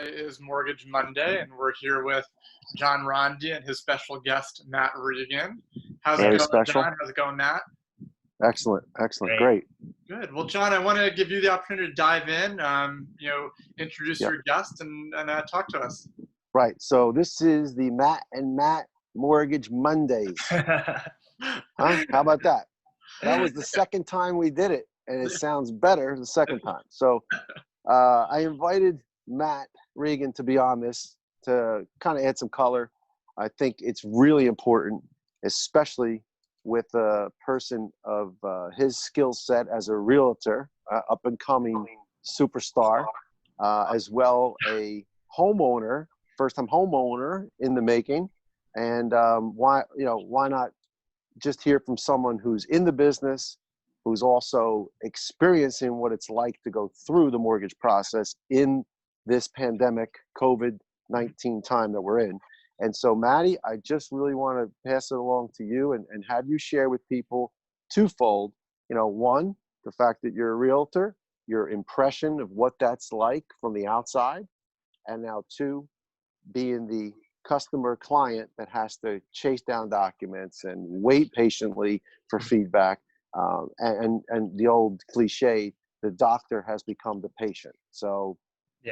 Is Mortgage Monday, and we're here with John Rondi and his special guest, Matt Regan. How's it Very going, special. John? How's it going, Matt? Excellent. Excellent. Great. Great. Good. Well, John, I want to give you the opportunity to dive in, introduce Yep. your guest and talk to us. Right. So this is the Matt and Matt Mortgage Mondays. Huh? How about that? That was the second time we did it, and it sounds better the second time. So I invited Matt Regan to be on this to kind of add some color. I think it's really important, especially with a person of his skill set as a realtor, up and coming superstar, as well a homeowner, first time homeowner in the making. And why not just hear from someone who's in the business, who's also experiencing what it's like to go through the mortgage process in this pandemic COVID-19 time that we're in. And so, Maddie, I just really want to pass it along to you and have you share with people twofold. One, the fact that you're a realtor, your impression of what that's like from the outside, and now two, being the customer client that has to chase down documents and wait patiently for feedback. And the old cliche, the doctor has become the patient. So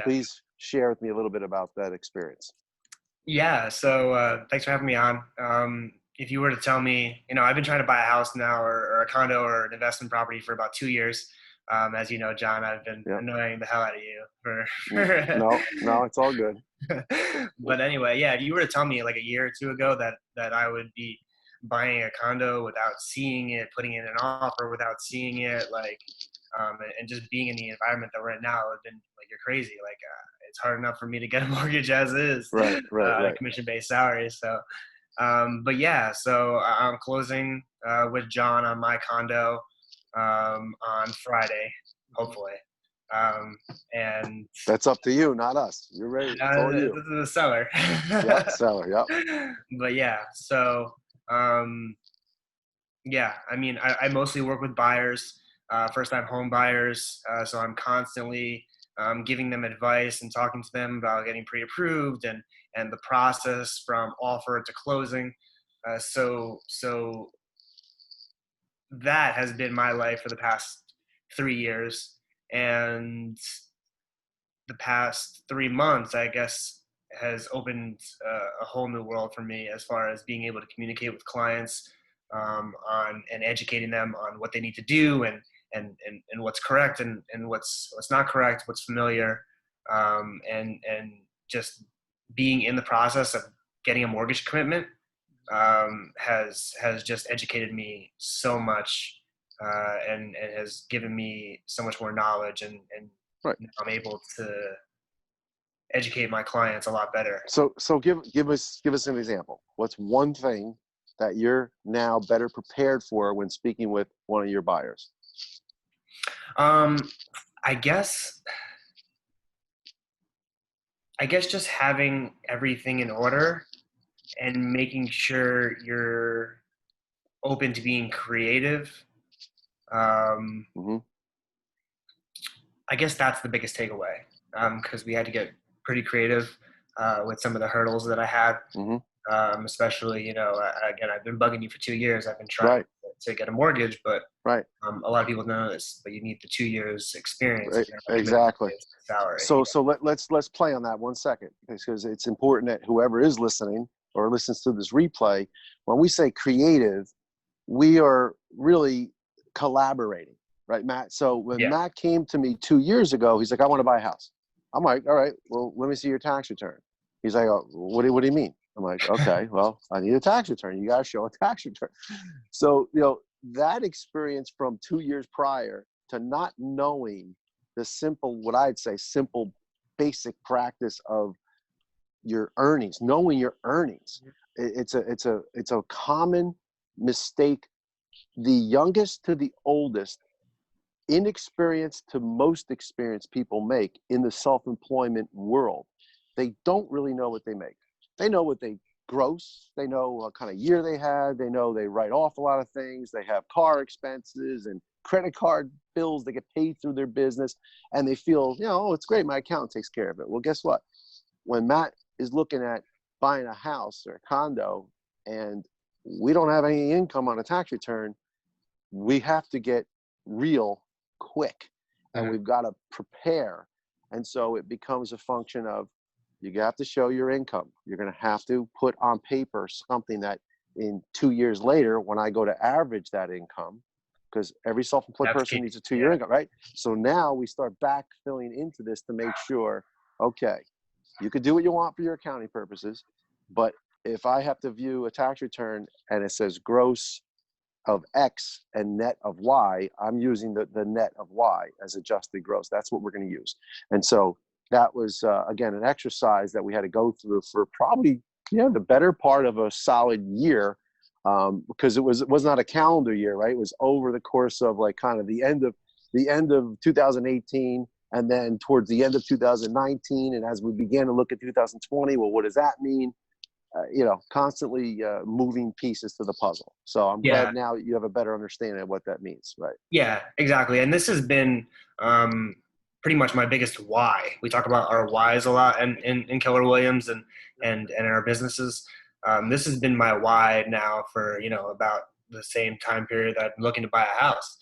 Please share with me a little bit about that experience. Yeah. So thanks for having me on. If you were to tell me, I've been trying to buy a house now or a condo or an investment property for about 2 years. As you know, John, I've been annoying the hell out of you for No, it's all good. But anyway, yeah, if you were to tell me like a year or two ago that I would be buying a condo without seeing it, putting in an offer without seeing it, and just being in the environment that we're in now, it would have been like, you're crazy. It's hard enough for me to get a mortgage as is, right. commission-based salary. So, but yeah, so I'm closing with John on my condo on Friday, hopefully. And that's up to you, not us. You're ready. It's all you. The seller. Yeah, seller. Yep. But yeah, so I mean, I mostly work with buyers, first-time home buyers. So I'm constantly giving them advice and talking to them about getting pre-approved and the process from offer to closing. So that has been my life for the past 3 years. And the past 3 months, I guess, has opened a whole new world for me as far as being able to communicate with clients and educating them on what they need to do and what's correct and what's not correct, what's familiar, and just being in the process of getting a mortgage commitment has just educated me so much and has given me so much more knowledge and right. I'm able to educate my clients a lot better. So give us an example. What's one thing that you're now better prepared for when speaking with one of your buyers? I guess just having everything in order and making sure you're open to being creative. Mm-hmm. I guess that's the biggest takeaway, because we had to get pretty creative with some of the hurdles that I had. Mm-hmm. Especially, again, I've been bugging you for 2 years. I've been trying to get a mortgage, but a lot of people don't know this, but you need the 2 years experience. Exactly. Salary. So let's play on that 1 second, because it's important that whoever is listening or listens to this replay, when we say creative, we are really collaborating, right, Matt? So when Matt came to me 2 years ago, he's like, I want to buy a house. I'm like, all right, well, let me see your tax return. He's like, oh, what do you mean? I'm like, okay, well, I need a tax return. You got to show a tax return. So, that experience from 2 years prior to not knowing the simple, what I'd say, simple, basic practice of your earnings, knowing your earnings. It's a common mistake. The youngest to the oldest, inexperienced to most experienced people make in the self-employment world. They don't really know what they make. They know what they gross. They know what kind of year they had. They know they write off a lot of things. They have car expenses and credit card bills that get paid through their business. And they feel, it's great. My accountant takes care of it. Well, guess what? when Matt is looking at buying a house or a condo and we don't have any income on a tax return, we have to get real quick, and we've got to prepare. And so it becomes a function of, you have to show your income. You're going to have to put on paper something that in 2 years later, when I go to average that income, because every self-employed person needs a 2-year income, right? So now we start backfilling into this to make sure, okay, you could do what you want for your accounting purposes, but if I have to view a tax return and it says gross of X and net of Y, I'm using the net of Y as adjusted gross. That's what we're going to use. And so that was, again, an exercise that we had to go through for probably, the better part of a solid year, because it was not a calendar year, right? It was over the course of like kind of the end of 2018, and then towards the end of 2019. And as we began to look at 2020, well, what does that mean? Constantly moving pieces to the puzzle. So I'm glad now you have a better understanding of what that means, right? Yeah, exactly. And this has been pretty much my biggest why. We talk about our whys a lot in Keller Williams and in our businesses. This has been my why now for, about the same time period that I'm looking to buy a house.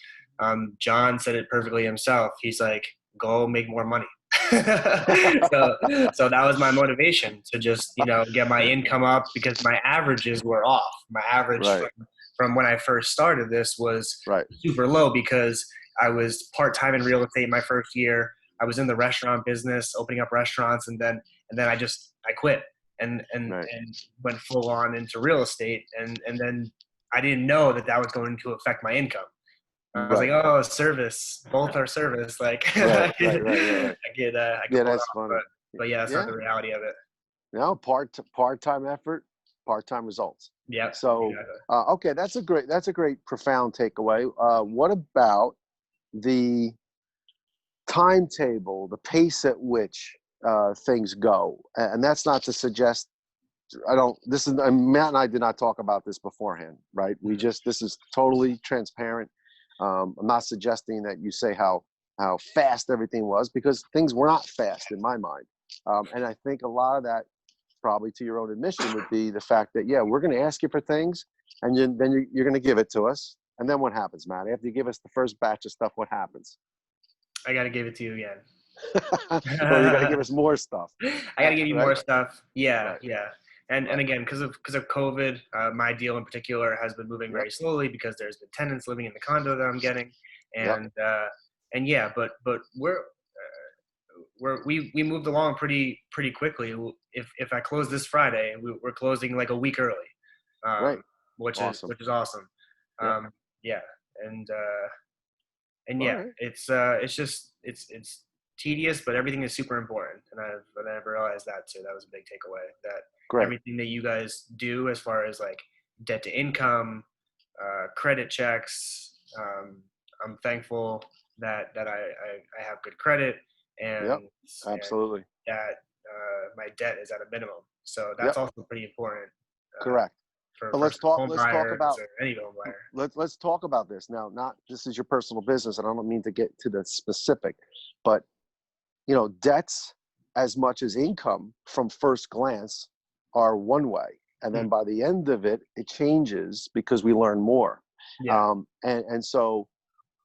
John said it perfectly himself. He's like, go make more money. so that was my motivation to just, get my income up, because my averages were off. My average from when I first started this was super low, because I was part-time in real estate my first year. I was in the restaurant business, opening up restaurants, and then I quit and went full on into real estate, and then I didn't know that was going to affect my income. I was like, oh, service, both are service. Like, I get that's funny. But that's not the reality of it. Part-time effort, part-time results. Yeah. So, okay, that's a great profound takeaway. What about the timetable, the pace at which things go? And that's not to suggest, Matt and I did not talk about this beforehand, right? This is totally transparent. I'm not suggesting that you say how fast everything was, because things were not fast in my mind. And I think a lot of that, probably to your own admission, would be the fact that, we're going to ask you for things, and then you're going to give it to us. And then what happens, Matt? After you give us the first batch of stuff, what happens? I got to give it to you again. Well, you got to give us more stuff. I got to give you more stuff. Yeah. And again, because of COVID, my deal in particular has been moving very slowly, because there's been tenants living in the condo that I'm getting, and but we moved along pretty quickly. If I close this Friday, we're closing like a week early, which is awesome. It's tedious, but everything is super important, and I've realized that too. That was a big takeaway. That everything that you guys do, as far as like debt to income, credit checks, I'm thankful that I have good credit, and absolutely, and that my debt is at a minimum. So that's also pretty important. Correct. But let's talk about any home buyer. Let's talk about this now. This is your personal business, and I don't mean to get to the specific, but debts as much as income from first glance are one way, and then by the end of it, it changes because we learn more. And so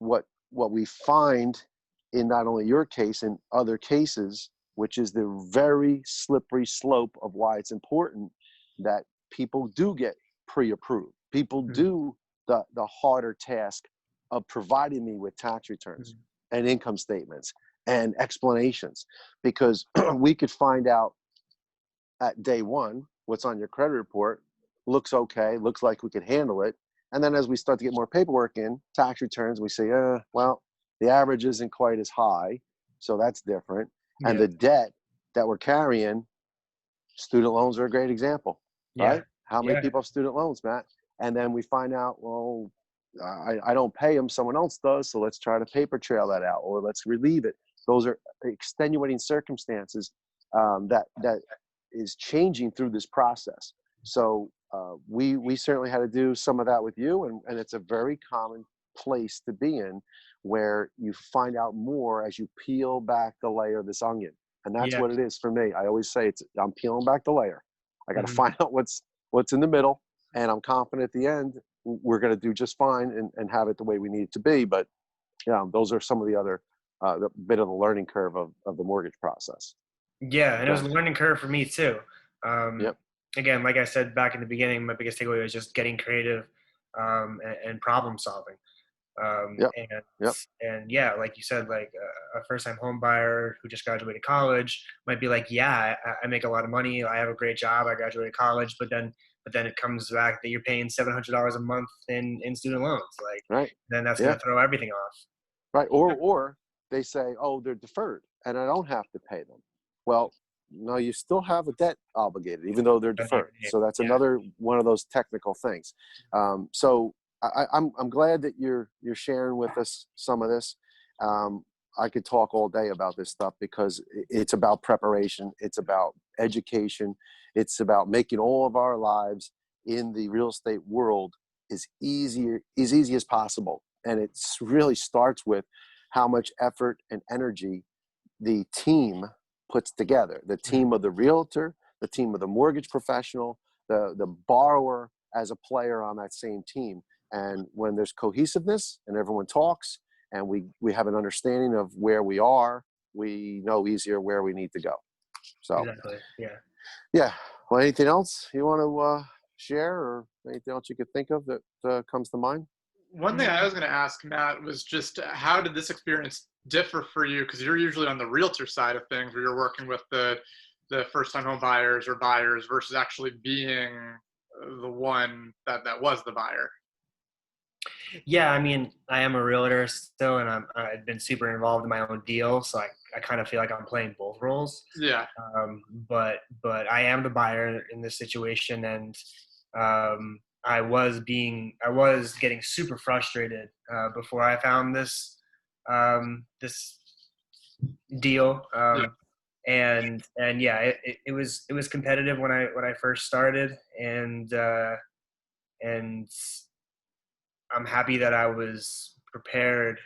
what we find in not only your case, in other cases, which is the very slippery slope of why it's important that people do get pre-approved. People do the harder task of providing me with tax returns and income statements and explanations, because we could find out at day one what's on your credit report, looks okay, looks like we could handle it. And then as we start to get more paperwork in, tax returns, we say, well, the average isn't quite as high, so that's different. And the debt that we're carrying, student loans are a great example, right? How many people have student loans, Matt? And then we find out, well, I don't pay them, someone else does, so let's try to paper trail that out, or let's relieve it. Those are extenuating circumstances that is changing through this process. So we certainly had to do some of that with you, and it's a very common place to be in, where you find out more as you peel back the layer of this onion. And that's Yeah. what it is for me. I always say I'm peeling back the layer. I got to Mhm. find out what's in the middle, and I'm confident at the end we're going to do just fine and have it the way we need it to be. But those are some of the other the bit of the learning curve of the mortgage process. Yeah, and it was Okay. a learning curve for me too. Um, Yep. Again, like I said back in the beginning, my biggest takeaway was just getting creative and problem solving. Yep. And Yep. yeah, like you said, like a first time home buyer who just graduated college might be like, yeah, I make a lot of money, I have a great job, I graduated college, but then it comes back that you're paying $700 a month in student loans, like Right. then that's Yeah. gonna throw everything off. Right. Or they say, oh, they're deferred and I don't have to pay them. Well, no, you still have a debt obligated, even though they're Under your deferred. name. So that's Yeah, another one of those technical things. So I'm glad that you're sharing with us some of this. I could talk all day about this stuff because it's about preparation. It's about education. It's about making all of our lives in the real estate world as easy as possible. And it really starts with how much effort and energy the team puts together. The team of the realtor, the team of the mortgage professional, the borrower as a player on that same team. And when there's cohesiveness and everyone talks and we have an understanding of where we are, we know easier where we need to go. So, exactly. Yeah. yeah. Well, anything else you want to share or anything else you could think of that comes to mind? One thing I was going to ask, Matt, was just how did this experience differ for you? Because you're usually on the realtor side of things, where you're working with the first-time home buyers or buyers versus actually being the one that was the buyer. Yeah, I mean, I am a realtor still, and I've been super involved in my own deal, so I kind of feel like I'm playing both roles. Yeah, But I am the buyer in this situation, and I was getting super frustrated before I found this deal. yeah, And yeah, it was competitive when I first started, and I'm happy that I was prepared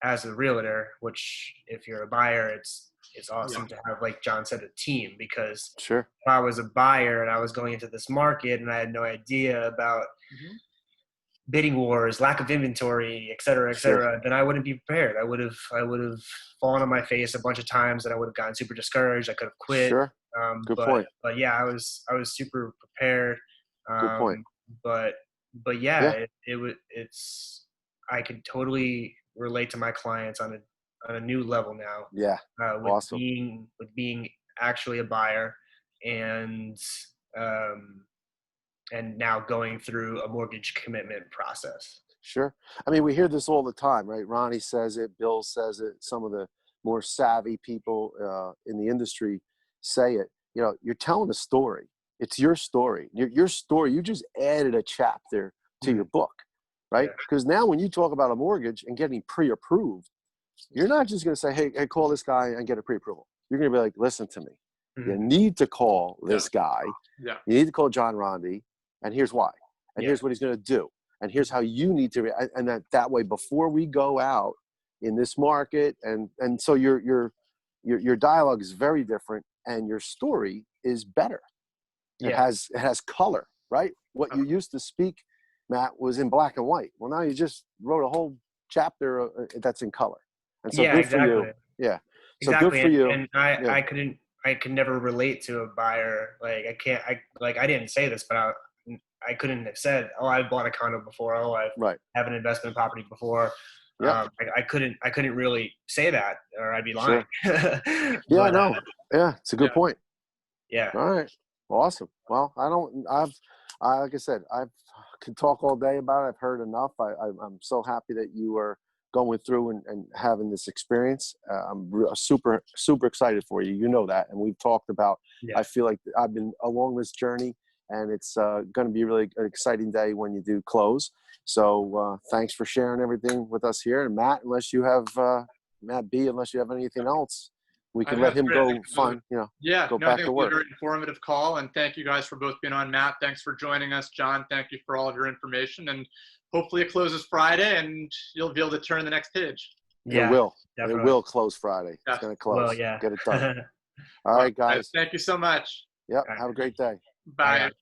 as a realtor, which if you're a buyer, it's yeah, awesome to have, like John said, a team, because Sure. if I was a buyer and I was going into this market and I had no idea about hmm bidding wars, lack of inventory, et Sure. cetera, then I wouldn't be prepared. I would have fallen on my face a bunch of times and I would have gotten super discouraged. I could have quit. Sure. Good point. But yeah, I was super prepared. Good point. Um, but yeah, Yeah. it's I could totally relate to my clients on a new level now, Yeah. Awesome. with being actually a buyer, and um, now going through a mortgage commitment process. Sure. I mean, we hear this all the time, right? Ronnie says it, Bill says it, some of the more savvy people in the industry say it. You're telling a story. It's your story. Your story, you just added a chapter to your Mhm. book, right? Yeah. Because now when you talk about a mortgage and getting pre-approved, you're not just going to say, hey, call this guy and get a pre-approval. You're going to be like, listen to me. You Mhm. need to call yeah, this guy. yeah, You need to call John Rondi, and here's why. And Yeah. here's what he's going to do. And here's how you need to and that way, before we go out in this market, and so your dialogue is very different, and your story is better. It Yeah. has color, right? What you used to speak, Matt, was in black and white. Well, now you just wrote a whole chapter that's in color, and so Yeah, good for you. exactly. Yeah, so good Exactly. for you. And Yeah, I could never relate to a buyer. Like I didn't say this, but I couldn't have said, oh, I bought a condo before. Oh, I right. have an investment property before. Yep, I couldn't really say that, or I'd be lying. sure. Yeah, But no, yeah, it's a good yeah. point. yeah, All right. Awesome. Well, like I said, I could talk all day about it. I've heard enough. I'm so happy that you are going through and having this experience. Super, super excited for you. You know that. And we've talked about, yeah, I feel like I've been along this journey, and it's going to be really an exciting day when you do close. So thanks for sharing everything with us here. And Matt, unless you have anything else, we I can know let it's him great. I think go it was yeah, go no, I back think to it was a work. very informative call, and thank you guys for both being on. Matt, thanks for joining us. John, thank you for all of your information, and hopefully it closes Friday, and you'll be able to turn the next page. Yeah, It will. definitely. It will close Friday. Yeah. It's going to Well, close. yeah. Get it done. All All right, guys. Thank you so much. Yep. right. Have a great day. Bye, Bye. guys.